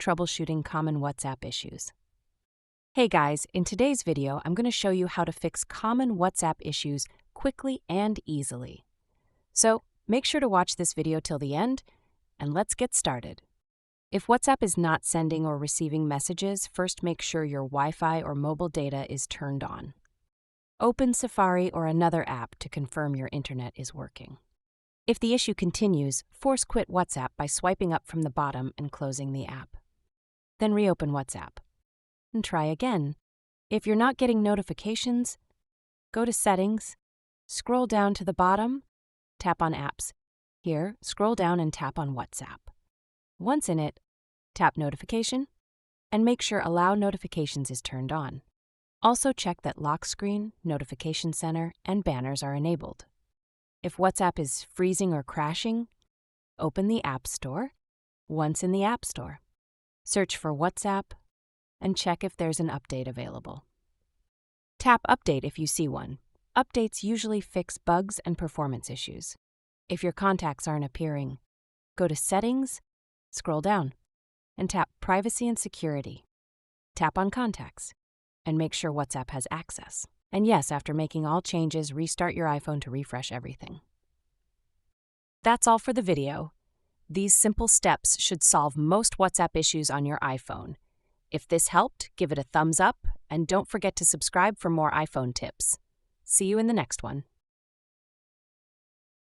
Troubleshooting Common WhatsApp Issues. Hey guys, in today's video, I'm going to show you how to fix common WhatsApp issues quickly and easily. So make sure to watch this video till the end, and let's get started. If WhatsApp is not sending or receiving messages, first make sure your Wi-Fi or mobile data is turned on. Open Safari or another app to confirm your internet is working. If the issue continues, force quit WhatsApp by swiping up from the bottom and closing the app. Then reopen WhatsApp and try again. If you're not getting notifications, go to Settings, scroll down to the bottom, tap on Apps. Here, scroll down and tap on WhatsApp. Once in it, tap Notification, and make sure Allow Notifications is turned on. Also check that Lock Screen, Notification Center, and Banners are enabled. If WhatsApp is freezing or crashing, open the App Store. Once in the App Store, search for WhatsApp and check if there's an update available. Tap Update if you see one. Updates usually fix bugs and performance issues. If your contacts aren't appearing, go to Settings, scroll down, and tap Privacy and Security. Tap on Contacts, and make sure WhatsApp has access. And yes, after making all changes, restart your iPhone to refresh everything. That's all for the video. These simple steps should solve most WhatsApp issues on your iPhone. If this helped, give it a thumbs up, and don't forget to subscribe for more iPhone tips. See you in the next one.